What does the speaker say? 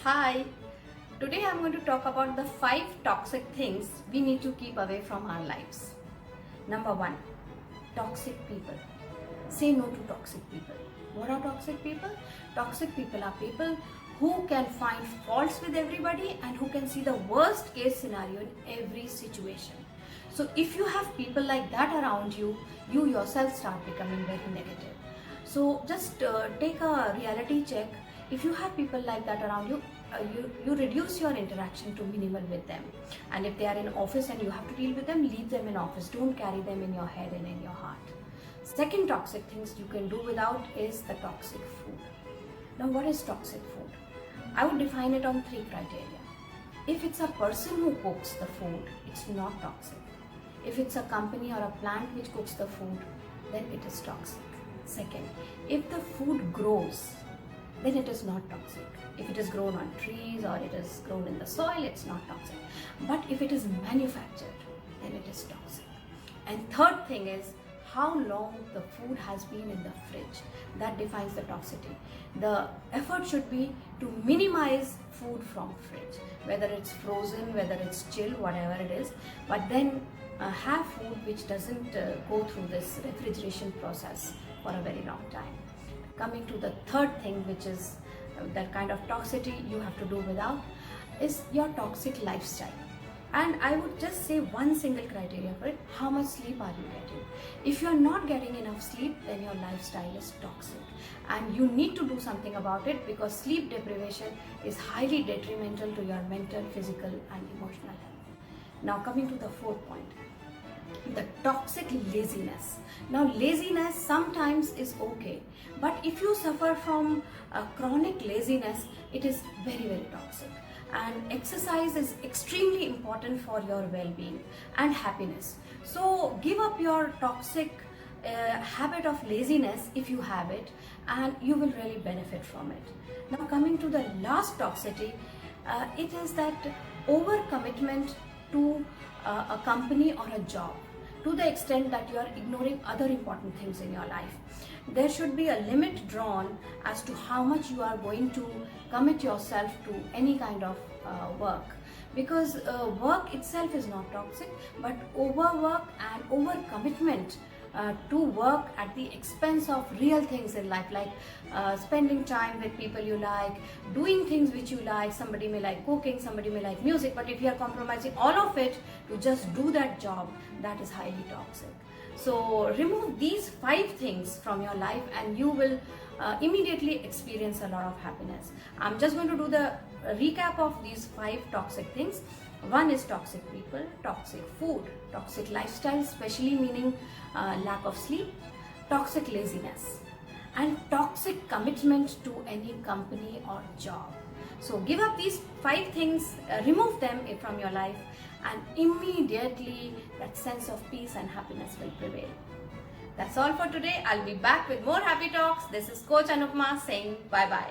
Hi, today I'm going to talk about the 5 toxic things we need to keep away from our lives. Number 1, toxic people. Say no to toxic people. What are toxic people? Toxic people are people who can find faults with everybody and who can see the worst case scenario in every situation. So if you have people like that around you, you yourself start becoming very negative. So just take a reality check. If you have people like that around you, you reduce your interaction to minimal with them. And if they are in office and you have to deal with them, leave them in office. Don't carry them in your head and in your heart. Second toxic things you can do without is the toxic food. Now what is toxic food? I would define it on 3 criteria. If it's a person who cooks the food, it's not toxic. If it's a company or a plant which cooks the food, then it is toxic. Second, if the food grows, then it is not toxic. If it is grown on trees or it is grown in the soil, it's not toxic. But if it is manufactured, then it is toxic. And third thing is how long the food has been in the fridge. That defines the toxicity. The effort should be to minimize food from fridge, whether it's frozen, whether it's chilled, whatever it is. But then have food which doesn't go through this refrigeration process for a very long time. Coming to the third thing, which is that kind of toxicity you have to do without, is your toxic lifestyle. And I would just say one single criteria for it: how much sleep are you getting? If you're not getting enough sleep, then your lifestyle is toxic. And you need to do something about it, because sleep deprivation is highly detrimental to your mental, physical and emotional health. Now coming to the fourth point, the toxic laziness. Now laziness sometimes is okay, but if you suffer from chronic laziness, it is very, very toxic. And exercise is extremely important for your well-being and happiness. So give up your toxic habit of laziness if you have it, and you will really benefit from it. Now coming to the last toxicity, it is that overcommitment to a company or a job, to the extent that you are ignoring other important things in your life. There should be a limit drawn as to how much you are going to commit yourself to any kind of work, because work itself is not toxic, but overwork and overcommitment to work at the expense of real things in life, like spending time with people you like, doing things which you like. Somebody may like cooking, somebody may like music, but if you are compromising all of it to just do that job, that is highly toxic. So remove these 5 things from your life and you will immediately experience a lot of happiness. I'm just going to do the recap of these 5 toxic things. 1 is toxic people, toxic food, toxic lifestyle, especially meaning lack of sleep, toxic laziness, and toxic commitment to any company or job. So give up these 5 things, remove them from your life, and immediately that sense of peace and happiness will prevail. That's all for today. I'll be back with more happy talks. This is Coach Anupma saying bye-bye.